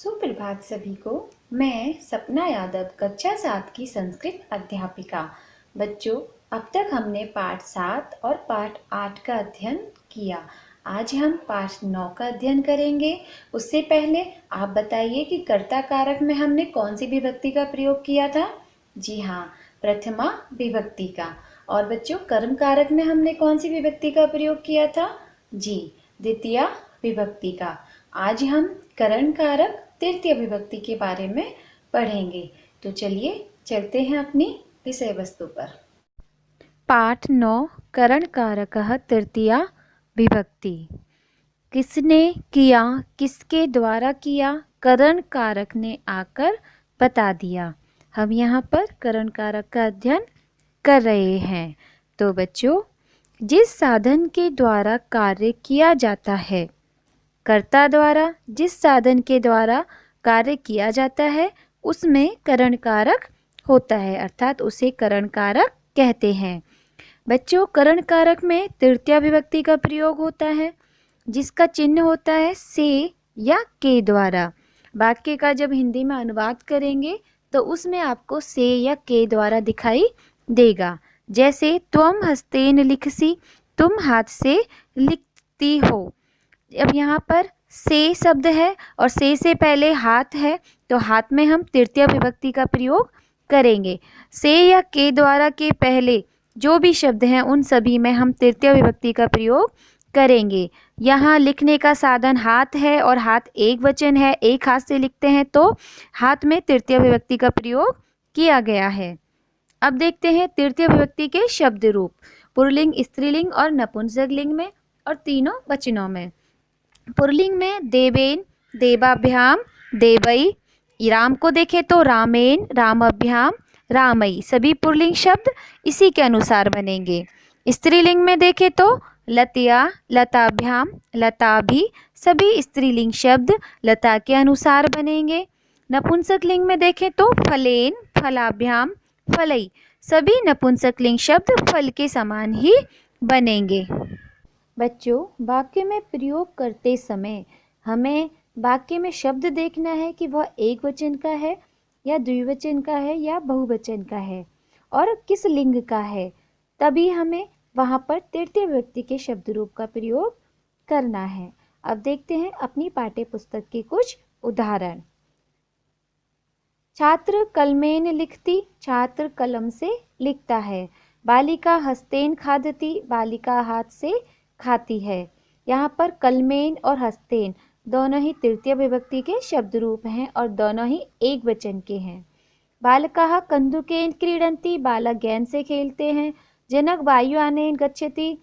सुप्रभात सभी को। मैं सपना यादव कक्षा 7 की संस्कृत अध्यापिका। बच्चों, अब तक हमने पाठ 7 और पाठ 8 का अध्ययन किया। आज हम पाठ 9 का अध्ययन करेंगे। उससे पहले आप बताइए कि कर्ता कारक में हमने कौन सी विभक्ति का प्रयोग किया था। जी हाँ, प्रथमा विभक्ति का। और बच्चों, कर्म कारक में हमने कौन सी विभक्ति का प्रयोग किया था। जी, द्वितीया विभक्ति का। आज हम करण कारक तृतीय विभक्ति के बारे में पढ़ेंगे। तो चलिए चलते हैं अपनी विषय वस्तु पर। पाठ 9 करण कारकः तृतीया विभक्ति। किसने किया, किसके द्वारा किया, करण कारक ने आकर बता दिया। हम यहाँ पर करण कारक का अध्ययन कर रहे हैं। तो बच्चों, जिस साधन के द्वारा कार्य किया जाता है, कर्ता द्वारा जिस साधन के द्वारा कार्य किया जाता है उसमें करण कारक होता है, अर्थात उसे करण कारक कहते हैं। बच्चों, करण कारक में तृतीया विभक्ति का प्रयोग होता है, जिसका चिन्ह होता है से या के द्वारा। वाक्य का जब हिंदी में अनुवाद करेंगे तो उसमें आपको से या के द्वारा दिखाई देगा। जैसे त्वम हस्तेन लिखसी, तुम हाथ से लिखती हो। अब यहाँ पर से शब्द है और से पहले हाथ है, तो हाथ में हम तृतीया विभक्ति का प्रयोग करेंगे। से या के द्वारा के पहले जो भी शब्द हैं उन सभी में हम तृतीय विभक्ति का प्रयोग करेंगे। यहाँ लिखने का साधन हाथ है और हाथ एक वचन है, एक हाथ से लिखते हैं तो हाथ में तृतीय विभक्ति का प्रयोग किया गया है। अब देखते हैं तृतीय विभक्ति के शब्द रूप, पुल्लिंग, स्त्रीलिंग और नपुंसकलिंग में और तीनों वचनों में। पुल्लिंग में देवेन, देवाभ्याम, देवई। राम को देखें तो रामेन, रामाभ्याम, रामई। सभी पुल्लिंग शब्द इसी के अनुसार बनेंगे। स्त्रीलिंग में देखें तो लतया, लताभ्याम, लताभि। सभी स्त्रीलिंग शब्द लता के अनुसार बनेंगे। नपुंसकलिंग में देखें तो फलेन, फलाभ्याम, फलई। सभी नपुंसकलिंग शब्द फल के समान ही बनेंगे। बच्चों, वाक्य में प्रयोग करते समय हमें वाक्य में शब्द देखना है कि वह एक वचन का है या द्विवचन का है या बहुवचन का है और किस लिंग का है, तभी हमें वहाँ पर तृतीय व्यक्ति के शब्द रूप का प्रयोग करना है। अब देखते हैं अपनी पाठ्य पुस्तक के कुछ उदाहरण। छात्र कलमेन लिखती, छात्र कलम से लिखता है। बालिका हस्तेन खादती, बालिका हाथ से खाती है। यहाँ पर कलमेन और हस्तेन दोनों ही तृतीय विभक्ति के शब्द रूप हैं और दोनों ही एक वचन के हैं। बालकाः कन्दुकेन क्रीडन्ति, बालक गेंद से खेलते हैं। जनक वायुयानेन गच्छति,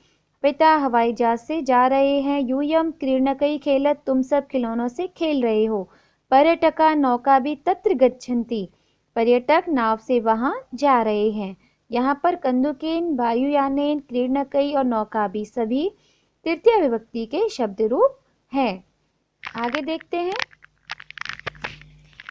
पिता हवाई जहाज से जा रहे हैं। यूयं क्रीडनकै खेलत, तुम सब खिलौनों से खेल रहे हो। पर्यटका नौका भी तत्र गच्छन्ति, पर्यटक नाव से वहाँ जा रहे हैं। यहाँ पर कन्दुकेन, वायुयानेन, क्रीडनकै और नौका भी सभी तृतीय विभक्ति के शब्द रूप हैं। आगे देखते हैं।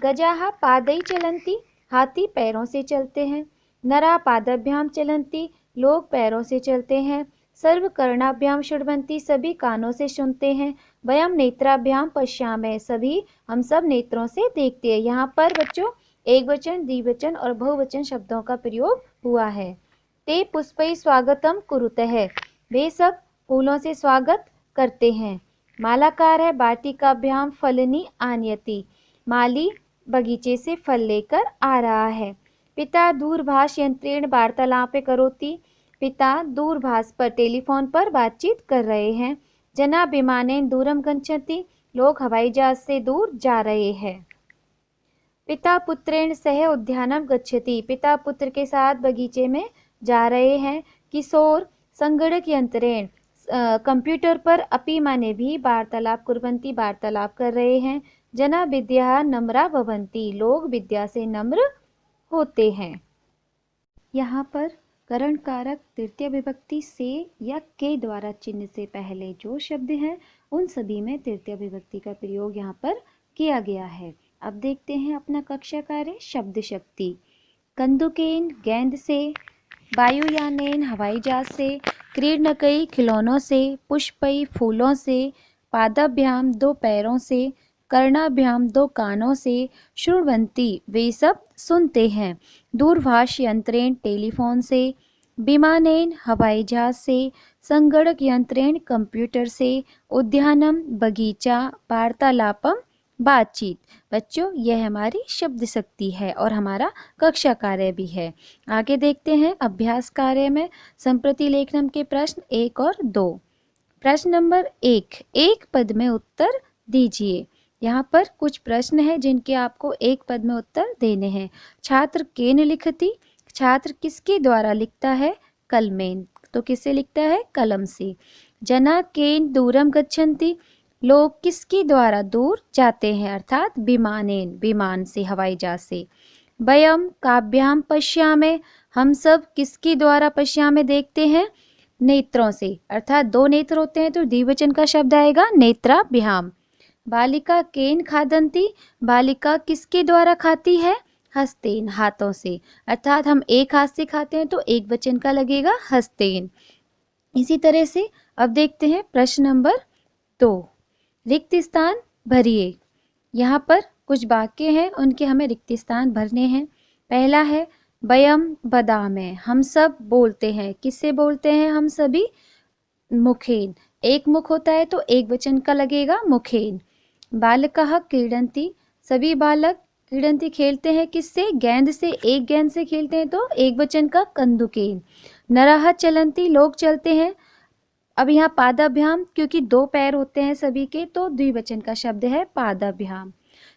गजाः पादै चलन्ति, हाथी पैरों से चलते हैं। नरा पादभ्याम चलन्ति, लोग पैरों से चलते हैं। सर्व कर्णाभ्याम शृण्वन्ति, सभी कानों से सुनते हैं। वयम नेत्राभ्याम पश्यामः, सभी हम सब नेत्रों से देखते हैं। यहाँ पर बच्चों एक वचन, द्विवचन और बहुवचन शब्दों का प्रयोग हुआ है। ते पुष्पै स्वागतम कुरुतः, वे सब फूलों से स्वागत करते हैं। मालाकार है वाटिकाभ्याम फलनी आनयति, माली बगीचे से फल लेकर आ रहा है। पिता दूरभाष यंत्रेण वार्तालाप करोति, पिता दूरभाष पर टेलीफोन पर बातचीत कर रहे हैं। जना विमानेन दूरम गच्छन्ति, लोग हवाई जहाज से दूर जा रहे हैं। पिता पुत्रेण सह उद्यानम गच्छति, पिता पुत्र के साथ बगीचे में जा रहे हैं। किशोर संगणक यंत्रेण, कंप्यूटर पर अपी माने भी वार्तालाप कुर्वन्ति, वार्तालाप कर रहे हैं। जना विद्या नम्रा भवन्ति, लोग विद्या से नम्र होते हैं। यहाँ पर करण कारक तृतीय विभक्ति से या के द्वारा चिन्ह से पहले जो शब्द हैं उन सभी में तृतीय विभक्ति का प्रयोग यहाँ पर किया गया है। अब देखते हैं अपना कक्षा कार्य शब्द शक्ति। कंदुकेन गेंद से, वायुयानेन हवाई जहाज से, क्रीडनकै खिलौनों से, पुष्पै फूलों से, पादाभ्याम दो पैरों से, कर्णाभ्याम दो कानों से, शृण्वन्ति वे सब सुनते हैं, दूरभाष यंत्रेण टेलीफोन से, विमानेन हवाई जहाज से, संगणक यंत्रेण कंप्यूटर से, उद्यानम बगीचा, वार्तालापम बातचीत। बच्चों यह हमारी शब्द शक्ति है और हमारा कक्षा कार्य भी है। आगे देखते हैं अभ्यास कार्य में संप्रति लेखनम के प्रश्न 1 और 2। प्रश्न नंबर 1, एक पद में उत्तर दीजिए। यहाँ पर कुछ प्रश्न हैं जिनके आपको एक पद में उत्तर देने हैं। छात्र केन लिखती, छात्र किसके द्वारा लिखता है? कलमेन, तो किससे लिखता है? कलम से। जना केन दूरम गच्छन्ति, लोग किसके द्वारा दूर जाते हैं? अर्थात विमानेन, विमान से, हवाई जहाज से। वयम काभ्याम पश्यामे, हम सब किसके द्वारा पश्यामे देखते हैं? नेत्रों से, अर्थात दो नेत्र होते हैं तो द्विवचन का शब्द आएगा नेत्राभ्याम। बालिका केन खादन्ति, बालिका किसके द्वारा खाती है? हस्तेन, हाथों से, अर्थात हम एक हाथ से खाते हैं तो एक वचन का लगेगा हस्तेन। इसी तरह से अब देखते हैं प्रश्न नंबर 2, रिक्त स्थान भरिए। यहाँ पर कुछ वाक्य हैं, उनके हमें रिक्त स्थान भरने हैं। पहला है वयम वदामहे, हम सब बोलते हैं। किससे बोलते हैं हम सभी? मुखेन, एक मुख होता है तो एक वचन का लगेगा मुखेन। बालकः क्रीडन्ति, सभी बालक क्रीडन्ति खेलते हैं। किससे? गेंद से, एक गेंद से खेलते हैं तो एक वचन का कन्दुकेन। नरः चलन्ति, लोग चलते हैं। अब यहाँ पादाभ्याम, क्योंकि दो पैर होते हैं सभी के तो द्विवचन का शब्द है पादाभ्याम।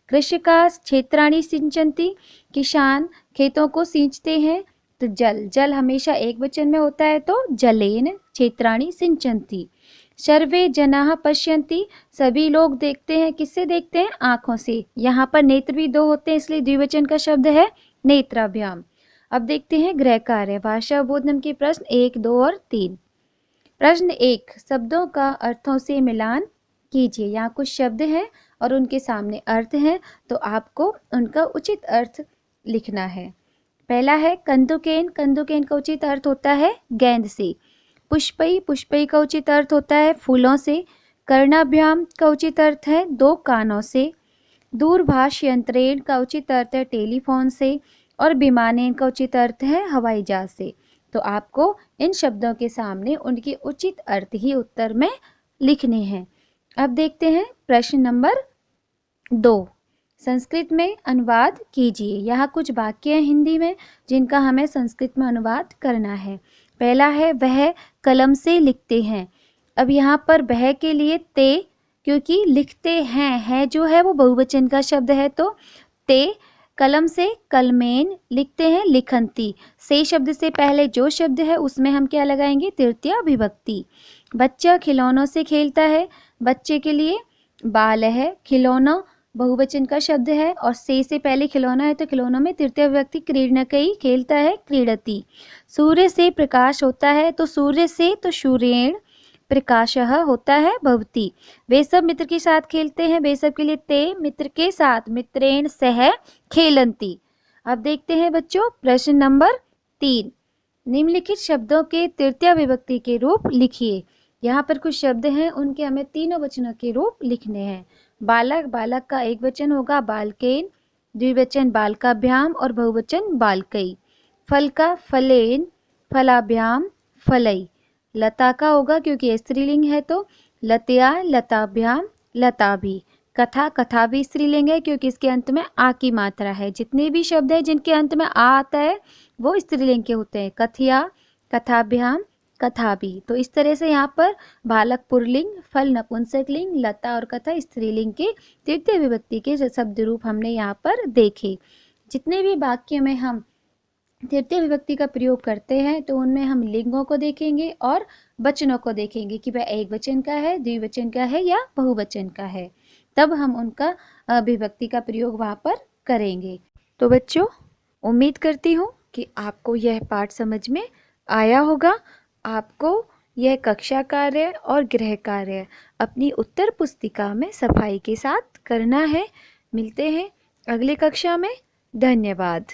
कृषकाः क्षेत्राणि सिंचन्ति, किसान खेतों को सींचते हैं। तो जल, जल हमेशा एक वचन में होता है तो जलेन क्षेत्राणि सिंचन्ति। सर्वे जनाः पश्यन्ति, सभी लोग देखते हैं। किससे देखते हैं? आँखों से। यहाँ पर नेत्र भी दो होते हैं इसलिए द्विवचन का शब्द है नेत्राभ्याम। अब देखते हैं गृह कार्य, भाषा बोधनम के प्रश्न 1, 2 और 3। प्रश्न 1, शब्दों का अर्थों से मिलान कीजिए। यहाँ कुछ शब्द हैं और उनके सामने अर्थ हैं तो आपको उनका उचित अर्थ लिखना है। पहला है कंदुकेन, कंदुकेन का उचित अर्थ होता है गेंद से। पुष्पई, पुष्पई का उचित अर्थ होता है फूलों से। कर्णाभ्याम का उचित अर्थ है दो कानों से। दूरभाष यंत्रेण का उचित अर्थ है टेलीफोन से। और विमानेन का उचित अर्थ है हवाई जहाज से। तो आपको इन शब्दों के सामने उनके उचित अर्थ ही उत्तर में लिखने हैं। अब देखते हैं प्रश्न नंबर 2, संस्कृत में अनुवाद कीजिए। यहाँ कुछ वाक्य हैं हिंदी में जिनका हमें संस्कृत में अनुवाद करना है। पहला है वह कलम से लिखते हैं। अब यहाँ पर वह के लिए ते, क्योंकि लिखते हैं, है जो है वो बहुवचन का शब्द है तो ते। कलम से कलमेन, लिखते हैं लिखन्ति। से शब्द से पहले जो शब्द है उसमें हम क्या लगाएंगे? तृतीया विभक्ति। बच्चा खिलौनों से खेलता है, बच्चे के लिए बाल है। खिलौना बहुवचन का शब्द है और से पहले खिलौना है तो खिलौनों में तृतीय विभक्ति क्रीडनकई, खेलता है क्रीडति। सूर्य से प्रकाश होता है तो सूर्य से तो सूर्येण, प्रकाशः होता है भवति। वे सब मित्र के साथ खेलते हैं, वे सब के लिए ते, मित्र के साथ मित्रेण सह खेलन्ति। अब देखते हैं बच्चों प्रश्न नंबर 3, निम्नलिखित शब्दों के तृतीय विभक्ति के रूप लिखिए। यहाँ पर कुछ शब्द हैं उनके हमें तीनों वचनों के रूप लिखने हैं। बालक, बालक का एक वचन होगा बालकेन, द्विवचन बालकाभ्याम और बहुवचन बालकई। फल का फलेन, फलाभ्याम फलई। लता का होगा क्योंकि स्त्रीलिंग है तो लतया, लताभ्याम लताभि। कथा, कथा भी स्त्रीलिंग है क्योंकि इसके अंत में आ की मात्रा है। जितने भी शब्द हैं जिनके अंत में आ आता है वो स्त्रीलिंग के होते हैं। कथिया, कथाभ्याम कथा भी। तो इस तरह से यहाँ पर बालक पुल्लिंग, फल नपुंसकलिंग, लता और कथा स्त्रीलिंग के तृतीय विभक्ति के शब्द रूप हमने यहाँ पर देखे। जितने भी वाक्य में हम तृतीय विभक्ति का प्रयोग करते हैं तो उनमें हम लिंगों को देखेंगे और वचनों को देखेंगे कि वह एक वचन का है, द्विवचन का है या बहुवचन का है। तब हम उनका विभक्ति का प्रयोग वहाँ पर करेंगे। तो बच्चों उम्मीद करती हूँ कि आपको यह पाठ समझ में आया होगा। आपको यह कक्षा कार्य और गृह कार्य अपनी उत्तर पुस्तिका में सफाई के साथ करना है। मिलते हैं अगली कक्षा में। धन्यवाद।